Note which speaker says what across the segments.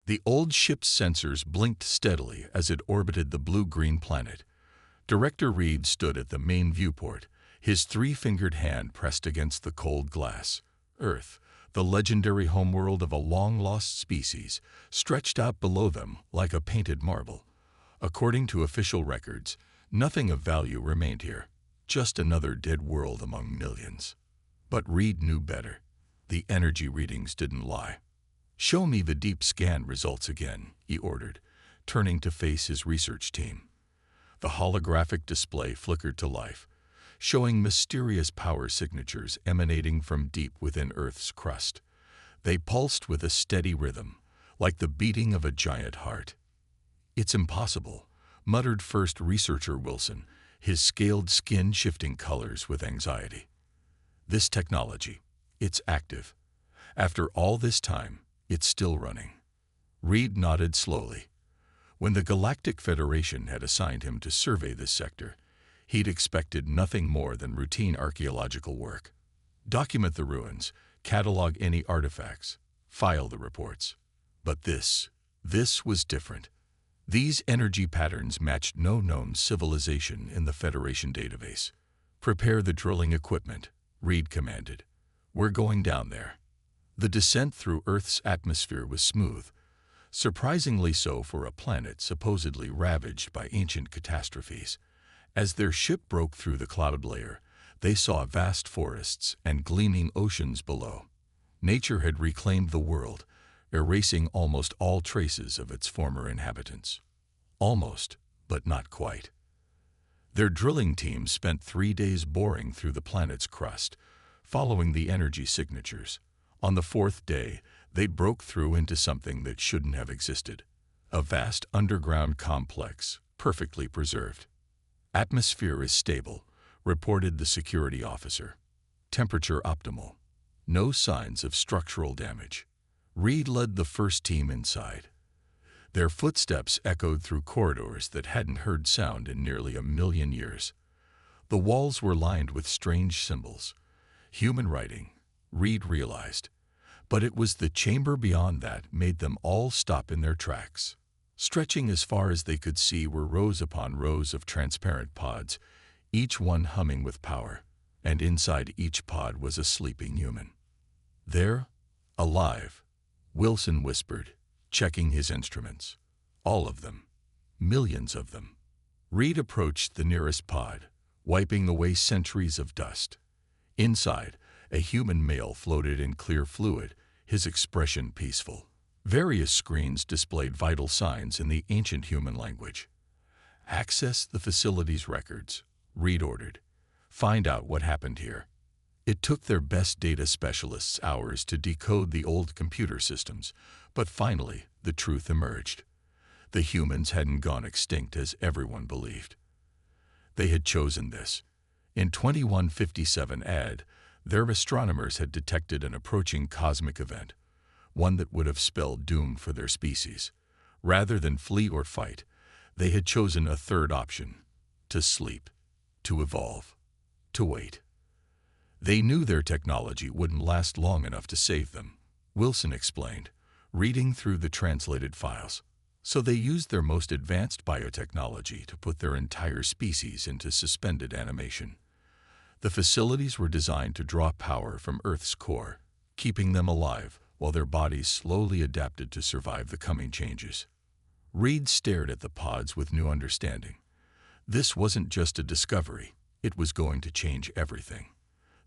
Speaker 1: The old ship's sensors blinked steadily as it orbited the blue-green planet. Director Reed stood at the main viewport, his three-fingered hand pressed against the cold glass. Earth, the legendary homeworld of a long-lost species, stretched out below them like a painted marble. According to official records, nothing of value remained here, just another dead world among millions. But Reed knew better. The energy readings didn't lie. "Show me the deep scan results again," he ordered, turning to face his research team. The holographic display flickered to life, showing mysterious power signatures emanating from deep within Earth's crust. They pulsed with a steady rhythm, like the beating of a giant heart. "It's impossible," muttered first researcher Wilson, his scaled skin shifting colors with anxiety. "This technology, it's active. After all this time, it's still running." Reed nodded slowly. When the Galactic Federation had assigned him to survey this sector, he'd expected nothing more than routine archaeological work. Document the ruins, catalog any artifacts, file the reports. But this was different. These energy patterns matched no known civilization in the Federation database. "Prepare the drilling equipment," Reed commanded. "We're going down there." The descent through Earth's atmosphere was smooth, surprisingly so for a planet supposedly ravaged by ancient catastrophes. As their ship broke through the cloud layer, they saw vast forests and gleaming oceans below. Nature had reclaimed the world, erasing almost all traces of its former inhabitants. Almost, but not quite. Their drilling team spent 3 days boring through the planet's crust, following the energy signatures. On the 4th day, they broke through into something that shouldn't have existed. A vast underground complex, perfectly preserved. "Atmosphere is stable," reported the security officer. "Temperature optimal. No signs of structural damage." Reed led the first team inside. Their footsteps echoed through corridors that hadn't heard sound in nearly a million years. The walls were lined with strange symbols. Human writing, Reed realized. But it was the chamber beyond that made them all stop in their tracks. Stretching as far as they could see were rows upon rows of transparent pods, each one humming with power, and inside each pod was a sleeping human. "There, alive," Wilson whispered, checking his instruments. "All of them. Millions of them." Reed approached the nearest pod, wiping away centuries of dust. Inside, a human male floated in clear fluid, his expression peaceful. Various screens displayed vital signs in the ancient human language. "Access the facility's records," Reed ordered. "Find out what happened here." It took their best data specialists hours to decode the old computer systems, but finally the truth emerged. The humans hadn't gone extinct as everyone believed. They had chosen this. In 2157 AD, their astronomers had detected an approaching cosmic event, one that would have spelled doom for their species. Rather than flee or fight, they had chosen a third option: to sleep, to evolve, to wait. They knew their technology wouldn't last long enough to save them, Wilson explained, reading through the translated files. So they used their most advanced biotechnology to put their entire species into suspended animation. The facilities were designed to draw power from Earth's core, keeping them alive while their bodies slowly adapted to survive the coming changes. Reed stared at the pods with new understanding. This wasn't just a discovery, it was going to change everything.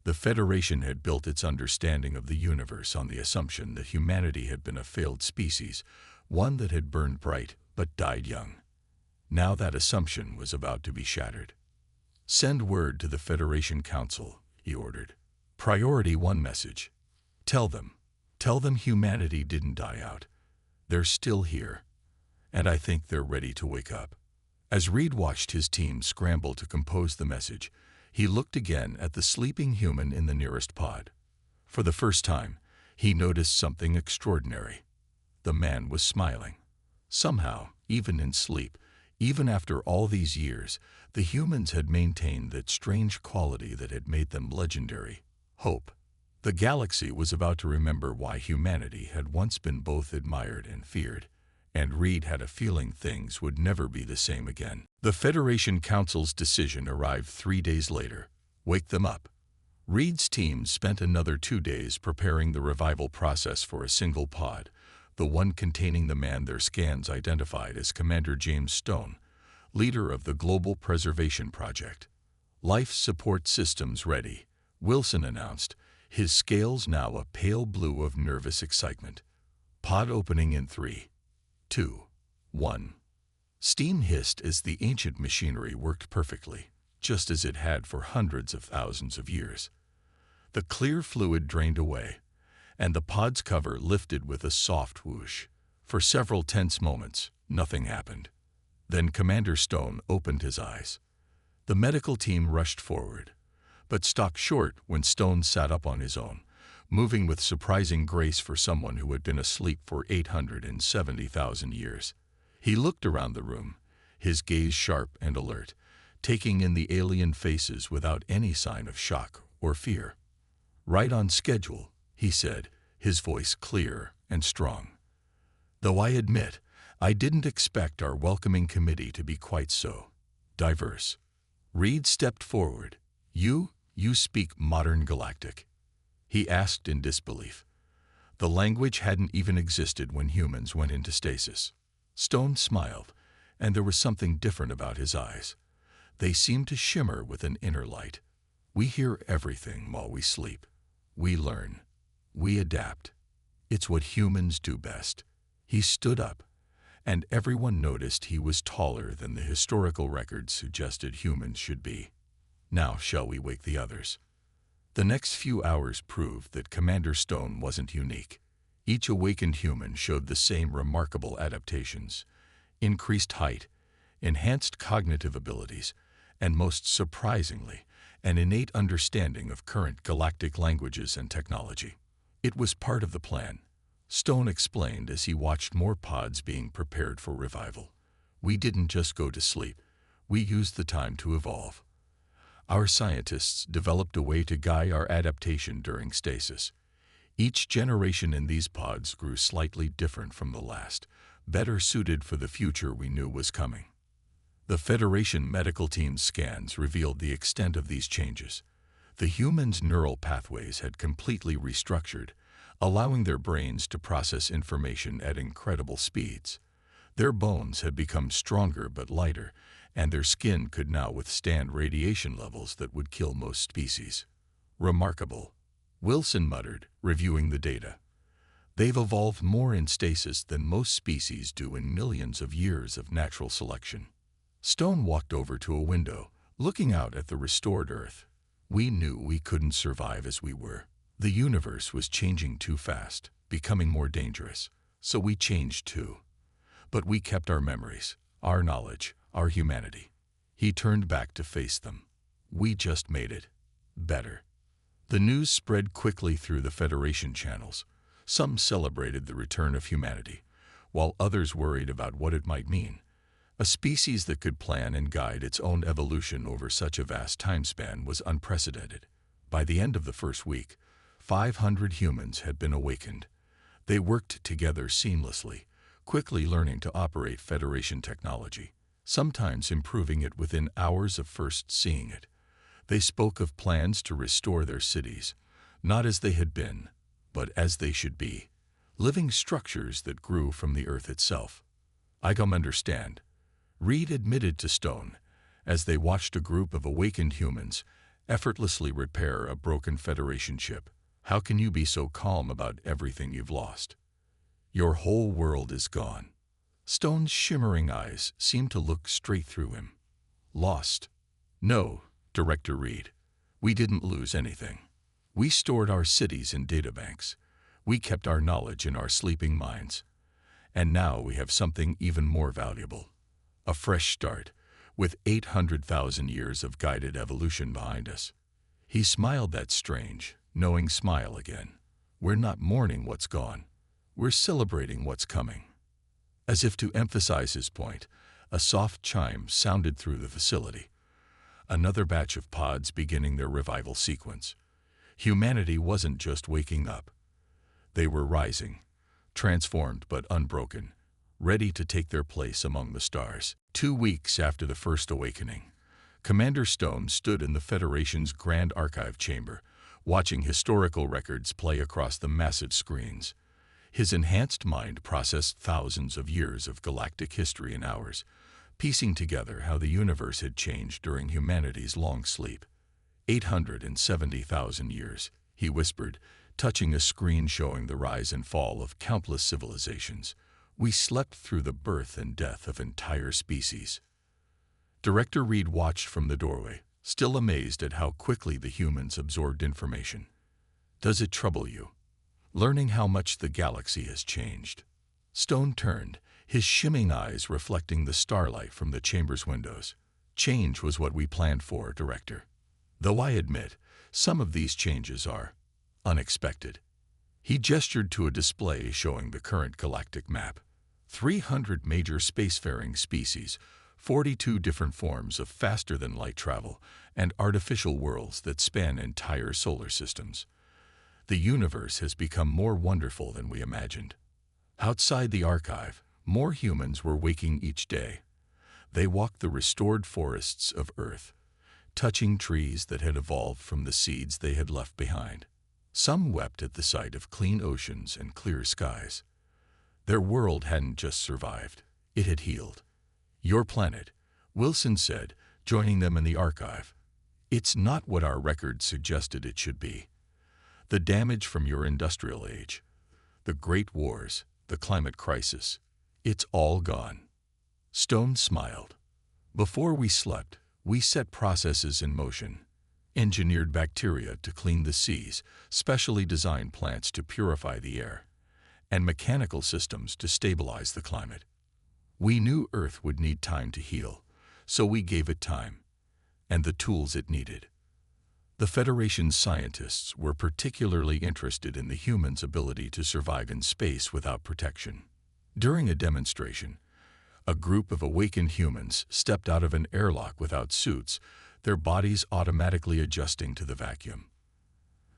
Speaker 1: The Federation had built its understanding of the universe on the assumption that humanity had been a failed species, one that had burned bright but died young. Now that assumption was about to be shattered. "Send word to the Federation Council," he ordered. "Priority 1 message. Tell them humanity didn't die out. They're still here, and I think they're ready to wake up." As Reed watched his team scramble to compose the message, he looked again at the sleeping human in the nearest pod. For the first time, he noticed something extraordinary. The man was smiling. Somehow, even in sleep, even after all these years, the humans had maintained that strange quality that had made them legendary: hope. The galaxy was about to remember why humanity had once been both admired and feared, and Reed had a feeling things would never be the same again. The Federation Council's decision arrived 3 days later. Wake them up. Reed's team spent another 2 days preparing the revival process for a single pod, the one containing the man their scans identified as Commander James Stone, leader of the Global Preservation Project. Life support systems ready, Wilson announced, his scales now a pale blue of nervous excitement. Pod opening in 3, 2, 1. Steam hissed as the ancient machinery worked perfectly, just as it had for hundreds of thousands of years. The clear fluid drained away, and the pod's cover lifted with a soft whoosh. For several tense moments, nothing happened. Then Commander Stone opened his eyes. The medical team rushed forward, but stopped short when Stone sat up on his own, moving with surprising grace for someone who had been asleep for 870,000 years. He looked around the room, his gaze sharp and alert, taking in the alien faces without any sign of shock or fear. "Right on schedule," he said, his voice clear and strong. "Though I admit, I didn't expect our welcoming committee to be quite so diverse." Reed stepped forward. You speak modern Galactic?" he asked in disbelief. The language hadn't even existed when humans went into stasis. Stone smiled, and there was something different about his eyes. They seemed to shimmer with an inner light. "We hear everything while we sleep. We learn. We adapt. It's what humans do best." He stood up, and everyone noticed he was taller than the historical records suggested humans should be. "Now shall we wake the others?" The next few hours proved that Commander Stone wasn't unique. Each awakened human showed the same remarkable adaptations: increased height, enhanced cognitive abilities, and most surprisingly, an innate understanding of current galactic languages and technology. It was part of the plan, Stone explained as he watched more pods being prepared for revival. "We didn't just go to sleep. We used the time to evolve. Our scientists developed a way to guide our adaptation during stasis. Each generation in these pods grew slightly different from the last, better suited for the future we knew was coming." The Federation medical team's scans revealed the extent of these changes. The humans' neural pathways had completely restructured, allowing their brains to process information at incredible speeds. Their bones had become stronger but lighter, and their skin could now withstand radiation levels that would kill most species. "Remarkable," Wilson muttered, reviewing the data. "They've evolved more in stasis than most species do in millions of years of natural selection." Stone walked over to a window, looking out at the restored Earth. "We knew we couldn't survive as we were. The universe was changing too fast, becoming more dangerous, so we changed too. But we kept our memories, our knowledge, our humanity." He turned back to face them. "We just made it better." The news spread quickly through the Federation channels. Some celebrated the return of humanity, while others worried about what it might mean. A species that could plan and guide its own evolution over such a vast time span was unprecedented. By the end of the first week, 500 humans had been awakened. They worked together seamlessly, quickly learning to operate Federation technology, sometimes improving it within hours of first seeing it. They spoke of plans to restore their cities, not as they had been, but as they should be, living structures that grew from the Earth itself. "I come understand," Reed admitted to Stone, as they watched a group of awakened humans effortlessly repair a broken Federation ship. "How can you be so calm about everything you've lost? Your whole world is gone." Stone's shimmering eyes seemed to look straight through him. "Lost? No, Director Reed. We didn't lose anything. We stored our cities in databanks. We kept our knowledge in our sleeping minds. And now we have something even more valuable. A fresh start, with 800,000 years of guided evolution behind us." He smiled that strange, knowing smile again. "We're not mourning what's gone. We're celebrating what's coming." As if to emphasize his point, a soft chime sounded through the facility. Another batch of pods beginning their revival sequence. Humanity wasn't just waking up. They were rising, transformed but unbroken, ready to take their place among the stars. 2 weeks after the First Awakening, Commander Stone stood in the Federation's Grand Archive chamber, watching historical records play across the massive screens. His enhanced mind processed thousands of years of galactic history in hours, piecing together how the universe had changed during humanity's long sleep. 870,000 years, he whispered, touching a screen showing the rise and fall of countless civilizations. We slept through the birth and death of entire species. Director Reed watched from the doorway, still amazed at how quickly the humans absorbed information. Does it trouble you, learning how much the galaxy has changed? Stone turned, his shimmering eyes reflecting the starlight from the chamber's windows. Change was what we planned for, Director. Though I admit, some of these changes are unexpected. He gestured to a display showing the current galactic map. 300 major spacefaring species, 42 different forms of faster-than-light travel, and artificial worlds that span entire solar systems. The universe has become more wonderful than we imagined. Outside the archive, more humans were waking each day. They walked the restored forests of Earth, touching trees that had evolved from the seeds they had left behind. Some wept at the sight of clean oceans and clear skies. Their world hadn't just survived, it had healed. Your planet, Wilson said, joining them in the archive. It's not what our records suggested it should be. The damage from your industrial age, the great wars, the climate crisis, it's all gone. Stone smiled. Before we slept, we set processes in motion. Engineered bacteria to clean the seas, specially designed plants to purify the air, and mechanical systems to stabilize the climate. We knew Earth would need time to heal, so we gave it time, and the tools it needed. The Federation's scientists were particularly interested in the humans' ability to survive in space without protection. During a demonstration, a group of awakened humans stepped out of an airlock without suits, their bodies automatically adjusting to the vacuum.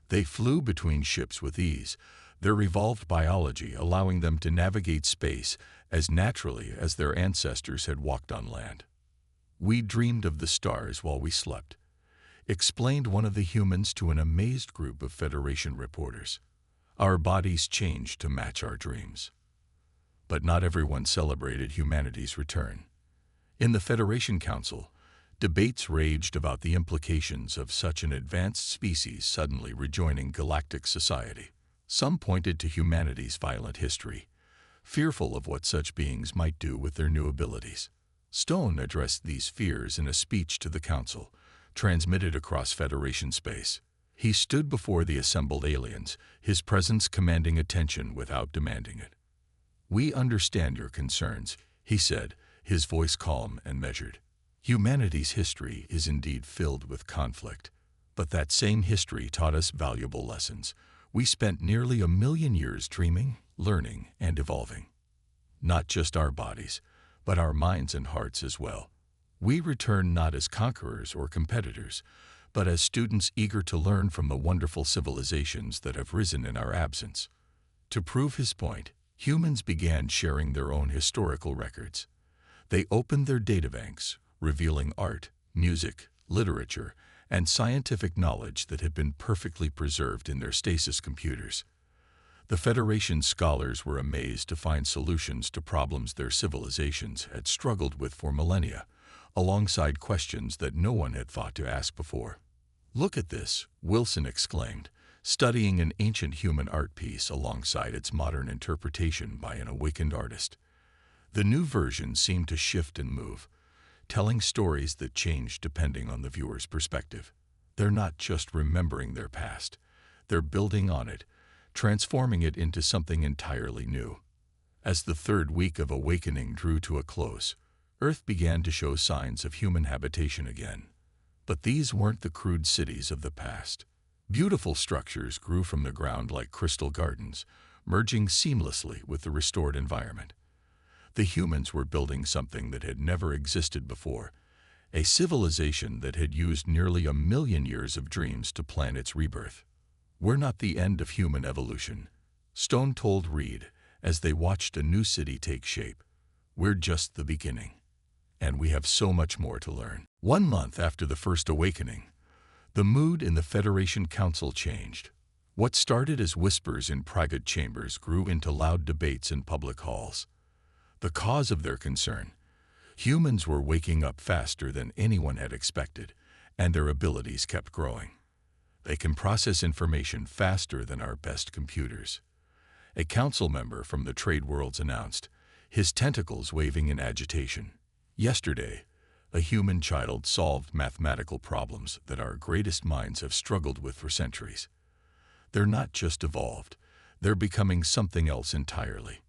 Speaker 1: They flew between ships with ease, their evolved biology allowing them to navigate space as naturally as their ancestors had walked on land. We dreamed of the stars while we slept, explained one of the humans to an amazed group of Federation reporters. Our bodies changed to match our dreams. But not everyone celebrated humanity's return. In the Federation Council, debates raged about the implications of such an advanced species suddenly rejoining galactic society. Some pointed to humanity's violent history, fearful of what such beings might do with their new abilities. Stone addressed these fears in a speech to the Council, transmitted across Federation space. He stood before the assembled aliens, his presence commanding attention without demanding it. "We understand your concerns," he said, his voice calm and measured. "Humanity's history is indeed filled with conflict, but that same history taught us valuable lessons. We spent nearly 1,000,000 years dreaming, learning, and evolving. Not just our bodies, but our minds and hearts as well. We return not as conquerors or competitors, but as students eager to learn from the wonderful civilizations that have risen in our absence." To prove his point, humans began sharing their own historical records. They opened their databanks, revealing art, music, literature, and scientific knowledge that had been perfectly preserved in their stasis computers. The Federation scholars were amazed to find solutions to problems their civilizations had struggled with for millennia, alongside questions that no one had thought to ask before. "Look at this," Wilson exclaimed, studying an ancient human art piece alongside its modern interpretation by an awakened artist. The new version seemed to shift and move, telling stories that changed depending on the viewer's perspective. They're not just remembering their past, they're building on it, transforming it into something entirely new. As the third week of awakening drew to a close, Earth began to show signs of human habitation again. But these weren't the crude cities of the past. Beautiful structures grew from the ground like crystal gardens, merging seamlessly with the restored environment. The humans were building something that had never existed before, a civilization that had used nearly 1,000,000 years of dreams to plan its rebirth. "We're not the end of human evolution," Stone told Reed as they watched a new city take shape. "We're just the beginning, and we have so much more to learn." 1 month after the first awakening, the mood in the Federation Council changed. What started as whispers in private chambers grew into loud debates in public halls. The cause of their concern: humans were waking up faster than anyone had expected, and their abilities kept growing. They can process information faster than our best computers. A council member from the trade worlds announced, his tentacles waving in agitation. "Yesterday, a human child solved mathematical problems that our greatest minds have struggled with for centuries. They're not just evolved, they're becoming something else entirely."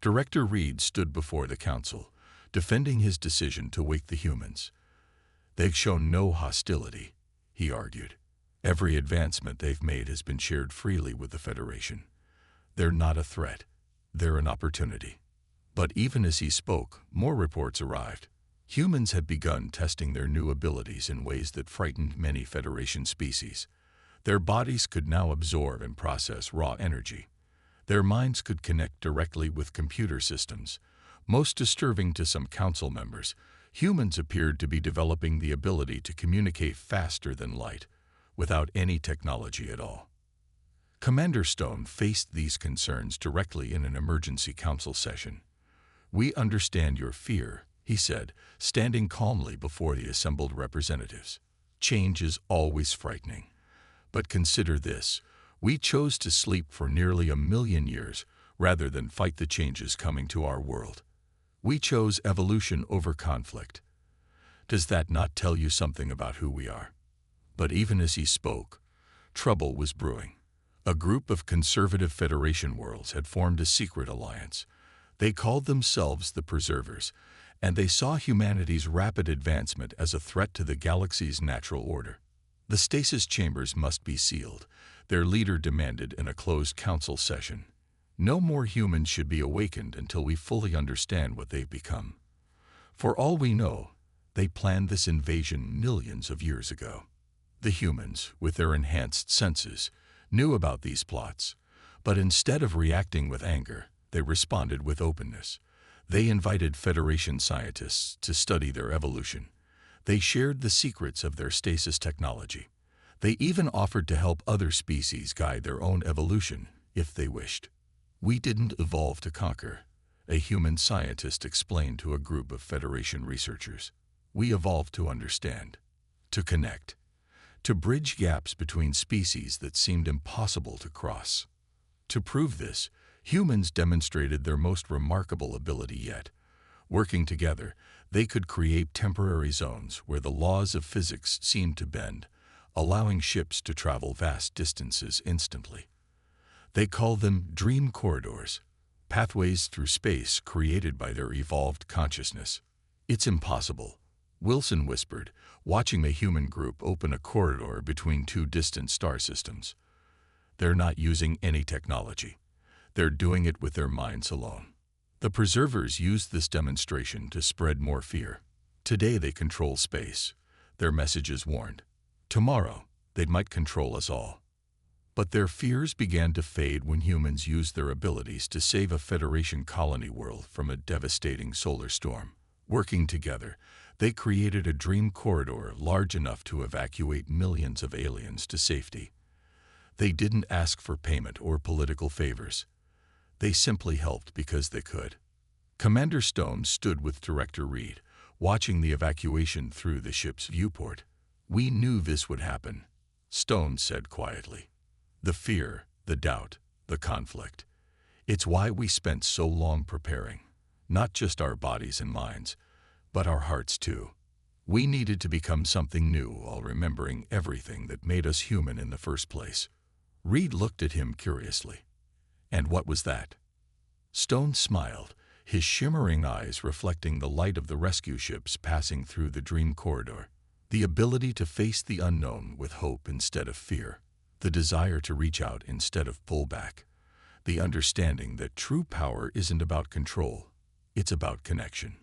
Speaker 1: Director Reed stood before the council, defending his decision to wake the humans. "They've shown no hostility," he argued. "Every advancement they've made has been shared freely with the Federation. They're not a threat, they're an opportunity." But even as he spoke, more reports arrived. Humans had begun testing their new abilities in ways that frightened many Federation species. Their bodies could now absorb and process raw energy. Their minds could connect directly with computer systems. Most disturbing to some council members, humans appeared to be developing the ability to communicate faster than light, without any technology at all. Commander Stone faced these concerns directly in an emergency council session. "We understand your fear," he said, standing calmly before the assembled representatives. "Change is always frightening. But consider this: we chose to sleep for nearly 1,000,000 years rather than fight the changes coming to our world. We chose evolution over conflict. Does that not tell you something about who we are?" But even as he spoke, trouble was brewing. A group of conservative Federation worlds had formed a secret alliance. They called themselves the Preservers, and they saw humanity's rapid advancement as a threat to the galaxy's natural order. The stasis chambers must be sealed, their leader demanded in a closed council session. No more humans should be awakened until we fully understand what they've become. For all we know, they planned this invasion millions of years ago. The humans, with their enhanced senses, knew about these plots, but instead of reacting with anger, they responded with openness. They invited Federation scientists to study their evolution. They shared the secrets of their stasis technology. They even offered to help other species guide their own evolution, if they wished. "We didn't evolve to conquer," a human scientist explained to a group of Federation researchers. "We evolved to understand, to connect, to bridge gaps between species that seemed impossible to cross." To prove this, humans demonstrated their most remarkable ability yet. Working together, they could create temporary zones where the laws of physics seemed to bend, allowing ships to travel vast distances instantly. They called them dream corridors, pathways through space created by their evolved consciousness. "It's impossible," Wilson whispered, watching the human group open a corridor between two distant star systems. "They're not using any technology. They're doing it with their minds alone." The Preservers used this demonstration to spread more fear. Today they control space, their messages warned. Tomorrow, they might control us all. But their fears began to fade when humans used their abilities to save a Federation colony world from a devastating solar storm. Working together, they created a dream corridor large enough to evacuate millions of aliens to safety. They didn't ask for payment or political favors. They simply helped because they could. Commander Stone stood with Director Reed, watching the evacuation through the ship's viewport. "We knew this would happen," Stone said quietly. "The fear, the doubt, the conflict. It's why we spent so long preparing, not just our bodies and minds, but our hearts too. We needed to become something new while remembering everything that made us human in the first place." Reed looked at him curiously. "And what was that?" Stone smiled, his shimmering eyes reflecting the light of the rescue ships passing through the dream corridor. "The ability to face the unknown with hope instead of fear. The desire to reach out instead of pull back. The understanding that true power isn't about control, it's about connection."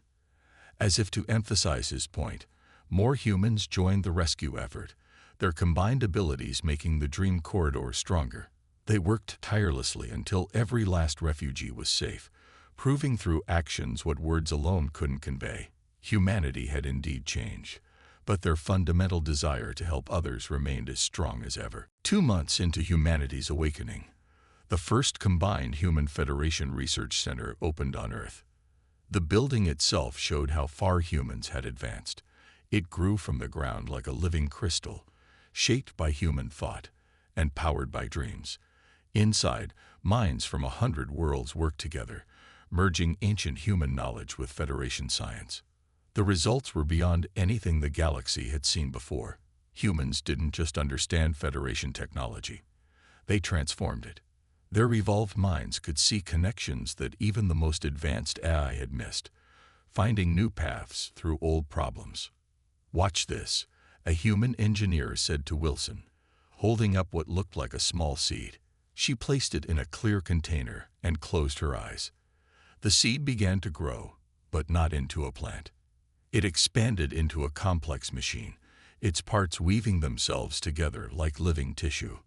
Speaker 1: As if to emphasize his point, more humans joined the rescue effort. their combined abilities making the dream corridor stronger. They worked tirelessly until every last refugee was safe, proving through actions what words alone couldn't convey. Humanity had indeed changed, but their fundamental desire to help others remained as strong as ever. 2 months into humanity's awakening, the first combined Human Federation Research Center opened on Earth. The building itself showed how far humans had advanced. It grew from the ground like a living crystal, shaped by human thought and powered by dreams. Inside, minds from 100 worlds worked together, merging ancient human knowledge with Federation science. The results were beyond anything the galaxy had seen before. Humans didn't just understand Federation technology. They transformed it. Their evolved minds could see connections that even the most advanced AI had missed, finding new paths through old problems. "Watch this," a human engineer said to Wilson, holding up what looked like a small seed. She placed it in a clear container and closed her eyes. The seed began to grow, but not into a plant. It expanded into a complex machine, its parts weaving themselves together like living tissue.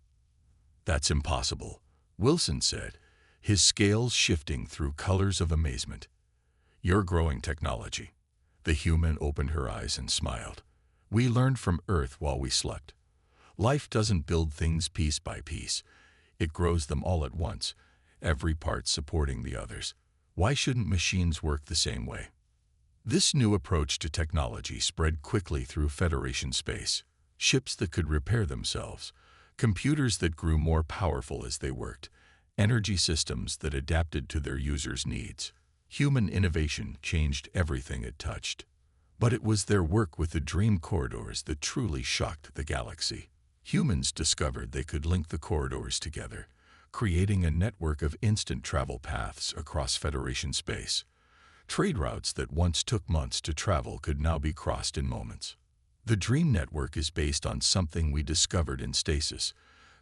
Speaker 1: "That's impossible," Wilson said, his scales shifting through colors of amazement. "You're growing technology." The human opened her eyes and smiled. "We learned from Earth while we slept. Life doesn't build things piece by piece. It grows them all at once, every part supporting the others. Why shouldn't machines work the same way?" This new approach to technology spread quickly through Federation space. Ships that could repair themselves, computers that grew more powerful as they worked, energy systems that adapted to their users' needs. Human innovation changed everything it touched. But it was their work with the dream corridors that truly shocked the galaxy. Humans discovered they could link the corridors together, creating a network of instant travel paths across Federation space. Trade routes that once took months to travel could now be crossed in moments. "The Dream Network is based on something we discovered in stasis,"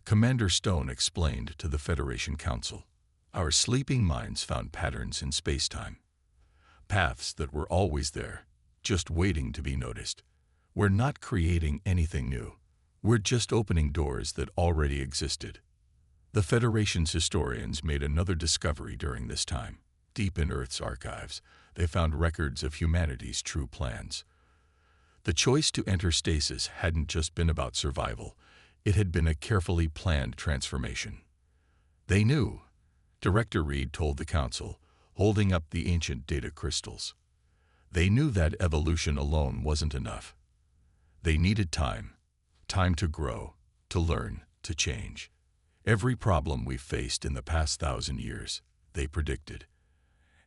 Speaker 1: Commander Stone explained to the Federation Council. "Our sleeping minds found patterns in space-time. Paths that were always there, just waiting to be noticed. We're not creating anything new. We're just opening doors that already existed." The Federation's historians made another discovery during this time. Deep in Earth's archives, they found records of humanity's true plans. The choice to enter stasis hadn't just been about survival. It had been a carefully planned transformation. They knew, Director Reed told the Council, holding up the ancient data crystals. They knew that evolution alone wasn't enough. They needed time to grow, to learn, to change. Every problem we've faced in the past 1,000 years, they predicted.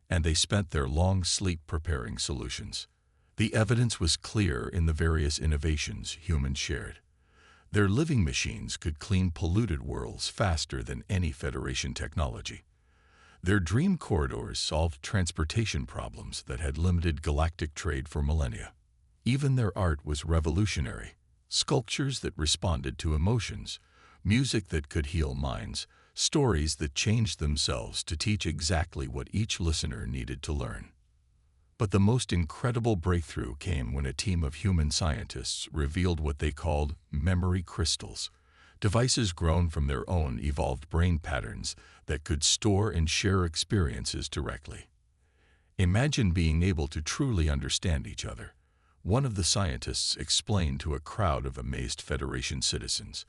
Speaker 1: And they spent their long sleep preparing solutions. The evidence was clear in the various innovations humans shared. Their living machines could clean polluted worlds faster than any Federation technology. Their dream corridors solved transportation problems that had limited galactic trade for millennia. Even their art was revolutionary. Sculptures that responded to emotions, music that could heal minds, stories that changed themselves to teach exactly what each listener needed to learn. But the most incredible breakthrough came when a team of human scientists revealed what they called memory crystals, devices grown from their own evolved brain patterns that could store and share experiences directly. Imagine being able to truly understand each other, one of the scientists explained to a crowd of amazed Federation citizens.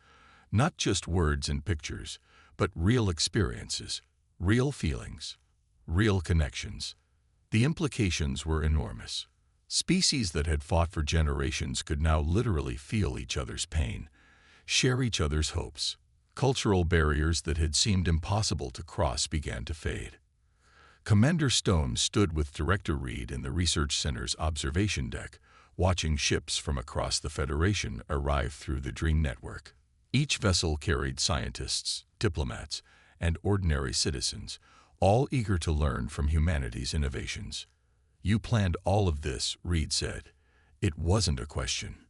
Speaker 1: Not just words and pictures, but real experiences, real feelings, real connections. The implications were enormous. Species that had fought for generations could now literally feel each other's pain, share each other's hopes. Cultural barriers that had seemed impossible to cross began to fade. Commander Stone stood with Director Reed in the Research Center's observation deck, watching ships from across the Federation arrive through the Dream Network. Each vessel carried scientists, diplomats, and ordinary citizens, all eager to learn from humanity's innovations. "You planned all of this," Reed said. "It wasn't a question.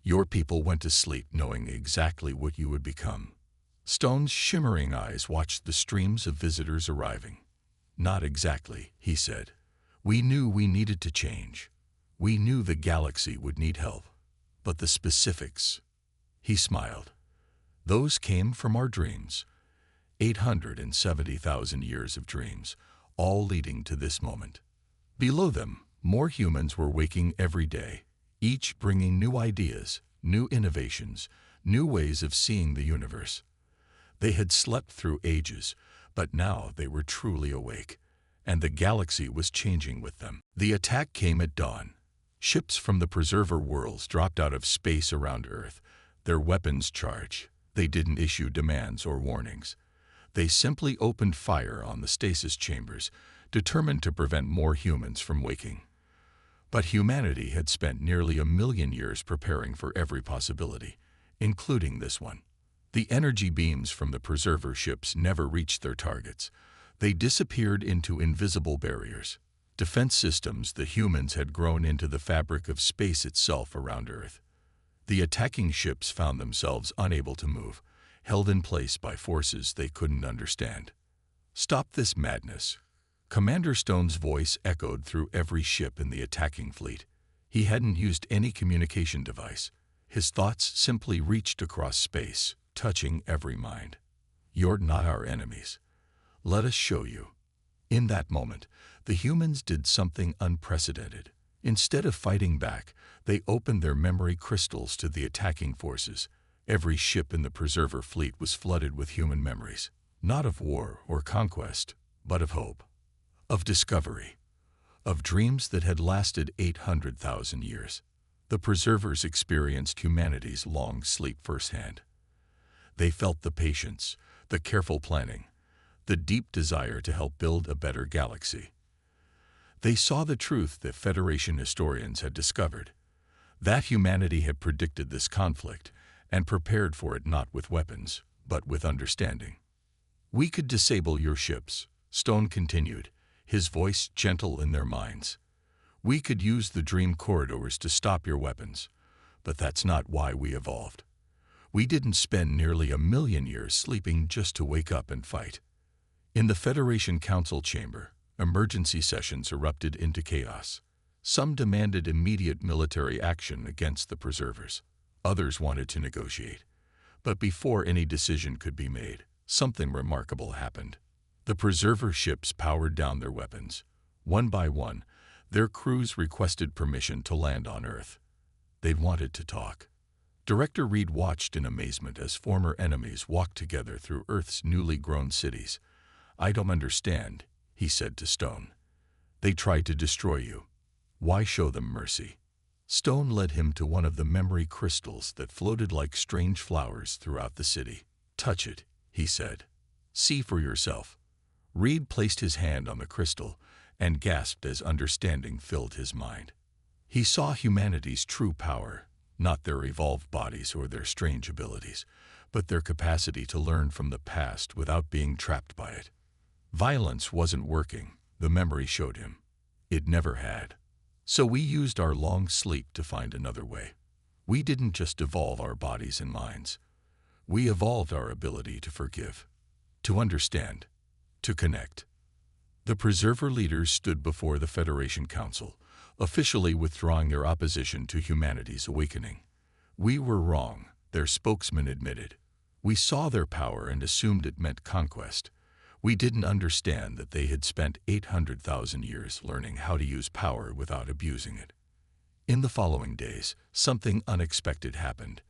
Speaker 1: Your people went to sleep knowing exactly what you would become." Stone's shimmering eyes watched the streams of visitors arriving. "Not exactly," he said. "We knew we needed to change. We knew the galaxy would need help. But the specifics..." He smiled. Those came from our dreams. 870,000 years of dreams, all leading to this moment. Below them, more humans were waking every day, each bringing new ideas, new innovations, new ways of seeing the universe. They had slept through ages, but now they were truly awake, and the galaxy was changing with them. The attack came at dawn. Ships from the Preserver worlds dropped out of space around Earth, their weapons charged. They didn't issue demands or warnings. They simply opened fire on the stasis chambers, determined to prevent more humans from waking. But humanity had spent nearly 1,000,000 years preparing for every possibility, including this one. The energy beams from the Preserver ships never reached their targets. They disappeared into invisible barriers, defense systems the humans had grown into the fabric of space itself around Earth. The attacking ships found themselves unable to move, held in place by forces they couldn't understand. "Stop this madness." Commander Stone's voice echoed through every ship in the attacking fleet. He hadn't used any communication device. His thoughts simply reached across space, touching every mind. "You're not our enemies. Let us show you." In that moment, the humans did something unprecedented. Instead of fighting back, they opened their memory crystals to the attacking forces. Every ship in the Preserver fleet was flooded with human memories, not of war or conquest, but of hope, of discovery, of dreams that had lasted 800,000 years. The Preservers experienced humanity's long sleep firsthand. They felt the patience, the careful planning, the deep desire to help build a better galaxy. They saw the truth that Federation historians had discovered, that humanity had predicted this conflict and prepared for it not with weapons, but with understanding. "We could disable your ships," Stone continued, his voice gentle in their minds. "We could use the dream corridors to stop your weapons, but that's not why we evolved. We didn't spend nearly 1,000,000 years sleeping just to wake up and fight." In the Federation Council chamber, emergency sessions erupted into chaos. Some demanded immediate military action against the Preservers. Others wanted to negotiate. But before any decision could be made, something remarkable happened. The Preserver ships powered down their weapons. One by one, their crews requested permission to land on Earth. They wanted to talk. Director Reed watched in amazement as former enemies walked together through Earth's newly grown cities. "I don't understand," he said to Stone. "They tried to destroy you. Why show them mercy?" Stone led him to one of the memory crystals that floated like strange flowers throughout the city. "Touch it," he said. "See for yourself." Reed placed his hand on the crystal and gasped as understanding filled his mind. He saw humanity's true power, not their evolved bodies or their strange abilities, but their capacity to learn from the past without being trapped by it. Violence wasn't working, the memory showed him. It never had. "So we used our long sleep to find another way. We didn't just evolve our bodies and minds. We evolved our ability to forgive, to understand, to connect." The Preserver leaders stood before the Federation Council, officially withdrawing their opposition to humanity's awakening. "We were wrong," their spokesman admitted. "We saw their power and assumed it meant conquest. We didn't understand that they had spent 800,000 years learning how to use power without abusing it." In the following days, something unexpected happened.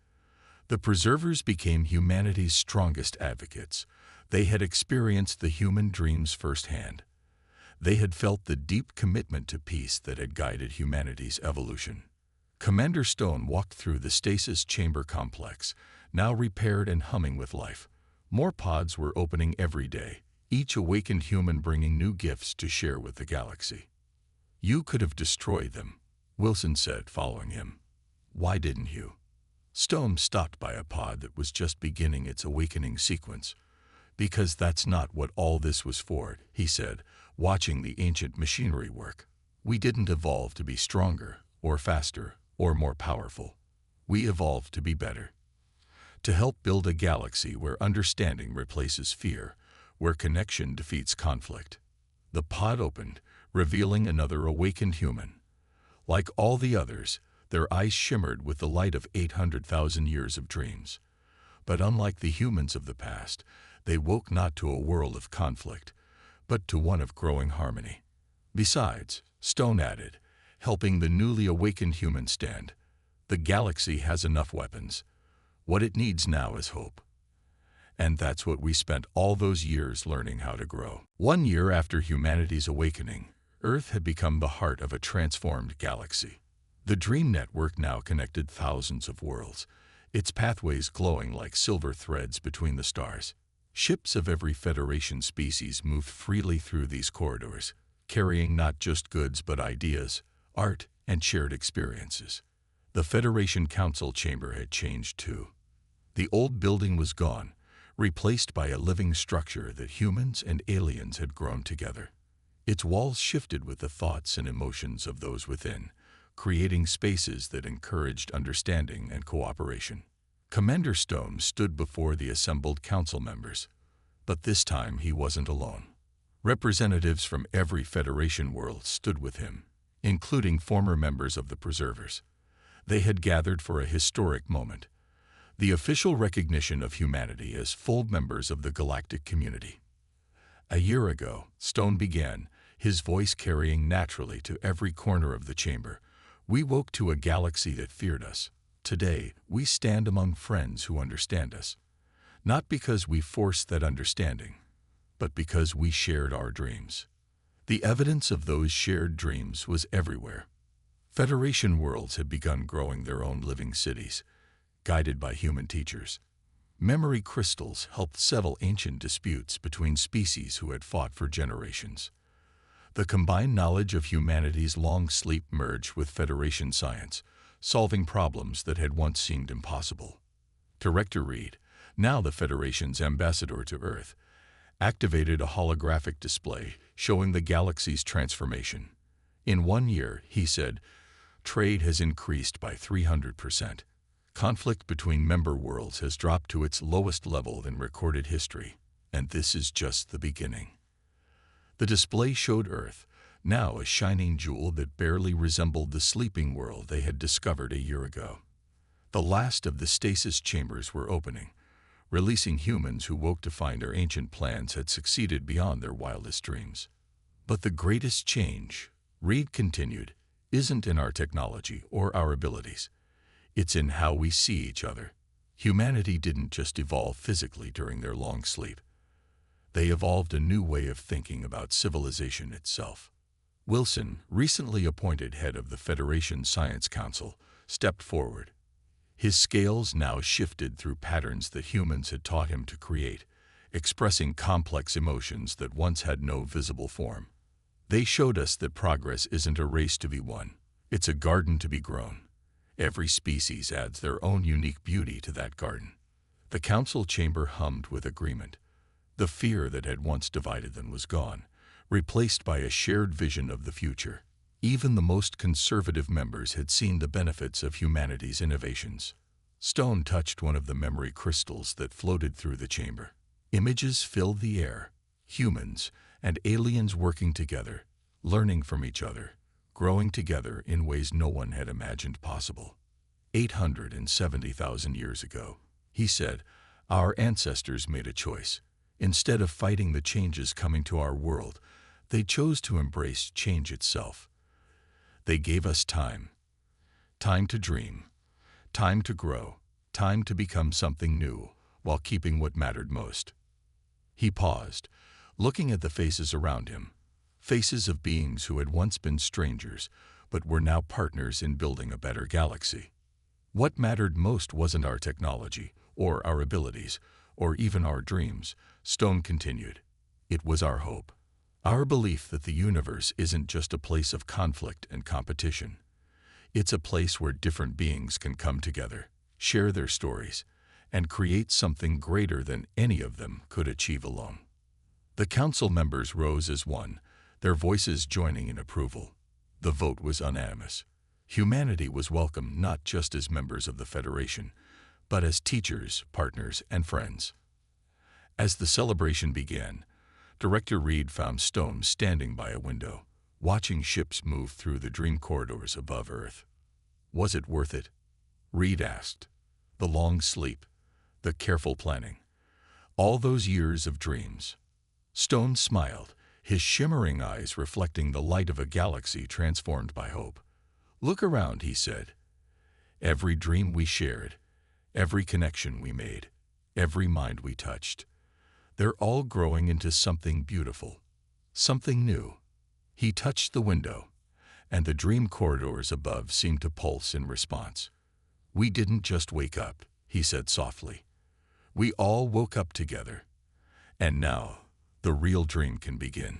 Speaker 1: The Preservers became humanity's strongest advocates. They had experienced the human dreams firsthand. They had felt the deep commitment to peace that had guided humanity's evolution. Commander Stone walked through the stasis chamber complex, now repaired and humming with life. More pods were opening every day, each awakened human bringing new gifts to share with the galaxy. "You could have destroyed them," Wilson said, following him. "Why didn't you?" Stone stopped by a pod that was just beginning its awakening sequence. "Because that's not what all this was for," he said, watching the ancient machinery work. "We didn't evolve to be stronger, or faster, or more powerful. We evolved to be better. To help build a galaxy where understanding replaces fear, where connection defeats conflict." The pod opened, revealing another awakened human. Like all the others, Their eyes shimmered with the light of 800,000 years of dreams. But unlike the humans of the past, they woke not to a world of conflict, but to one of growing harmony. Besides, Stone added, helping the newly awakened human stand, the galaxy has enough weapons. What it needs now is hope. And that's what we spent all those years learning how to grow. 1 year after humanity's awakening, Earth had become the heart of a transformed galaxy. The Dream Network now connected thousands of worlds, its pathways glowing like silver threads between the stars. Ships of every Federation species moved freely through these corridors, carrying not just goods but ideas, art, and shared experiences. The Federation Council chamber had changed too. The old building was gone, replaced by a living structure that humans and aliens had grown together. Its walls shifted with the thoughts and emotions of those within, creating spaces that encouraged understanding and cooperation. Commander Stone stood before the assembled council members, but this time he wasn't alone. Representatives from every Federation world stood with him, including former members of the Preservers. They had gathered for a historic moment, the official recognition of humanity as full members of the galactic community. A year ago, Stone began, his voice carrying naturally to every corner of the chamber. We woke to a galaxy that feared us. Today, we stand among friends who understand us. Not because we forced that understanding, but because we shared our dreams. The evidence of those shared dreams was everywhere. Federation worlds had begun growing their own living cities, guided by human teachers. Memory crystals helped settle ancient disputes between species who had fought for generations. The combined knowledge of humanity's long sleep merged with Federation science, solving problems that had once seemed impossible. Director Reed, now the Federation's ambassador to Earth, activated a holographic display showing the galaxy's transformation. In 1 year, he said, trade has increased by 300%. Conflict between member worlds has dropped to its lowest level in recorded history, and this is just the beginning. The display showed Earth, now a shining jewel that barely resembled the sleeping world they had discovered a year ago. The last of the stasis chambers were opening, releasing humans who woke to find their ancient plans had succeeded beyond their wildest dreams. But the greatest change, Reed continued, isn't in our technology or our abilities. It's in how we see each other. Humanity didn't just evolve physically during their long sleep. They evolved a new way of thinking about civilization itself. Wilson, recently appointed head of the Federation Science Council, stepped forward. His scales now shifted through patterns that humans had taught him to create, expressing complex emotions that once had no visible form. They showed us that progress isn't a race to be won, it's a garden to be grown. Every species adds their own unique beauty to that garden. The council chamber hummed with agreement. The fear that had once divided them was gone, replaced by a shared vision of the future. Even the most conservative members had seen the benefits of humanity's innovations. Stone touched one of the memory crystals that floated through the chamber. Images filled the air, humans and aliens working together, learning from each other, growing together in ways no one had imagined possible. 870,000 years ago, he said, our ancestors made a choice. Instead of fighting the changes coming to our world, they chose to embrace change itself. They gave us time. Time to dream. Time to grow. Time to become something new, while keeping what mattered most. He paused, looking at the faces around him. Faces of beings who had once been strangers, but were now partners in building a better galaxy. What mattered most wasn't our technology, or our abilities, or even our dreams, Stone continued. It was our hope. Our belief that the universe isn't just a place of conflict and competition. It's a place where different beings can come together, share their stories, and create something greater than any of them could achieve alone. The council members rose as one, their voices joining in approval. The vote was unanimous. Humanity was welcome not just as members of the Federation, but as teachers, partners, and friends. As the celebration began, Director Reed found Stone standing by a window, watching ships move through the dream corridors above Earth. Was it worth it? Reed asked. The long sleep, the careful planning, all those years of dreams. Stone smiled, his shimmering eyes reflecting the light of a galaxy transformed by hope. Look around, he said. Every dream we shared, every connection we made, every mind we touched, they're all growing into something beautiful, something new. He touched the window, and the dream corridors above seemed to pulse in response. We didn't just wake up, he said softly. We all woke up together. And now, the real dream can begin.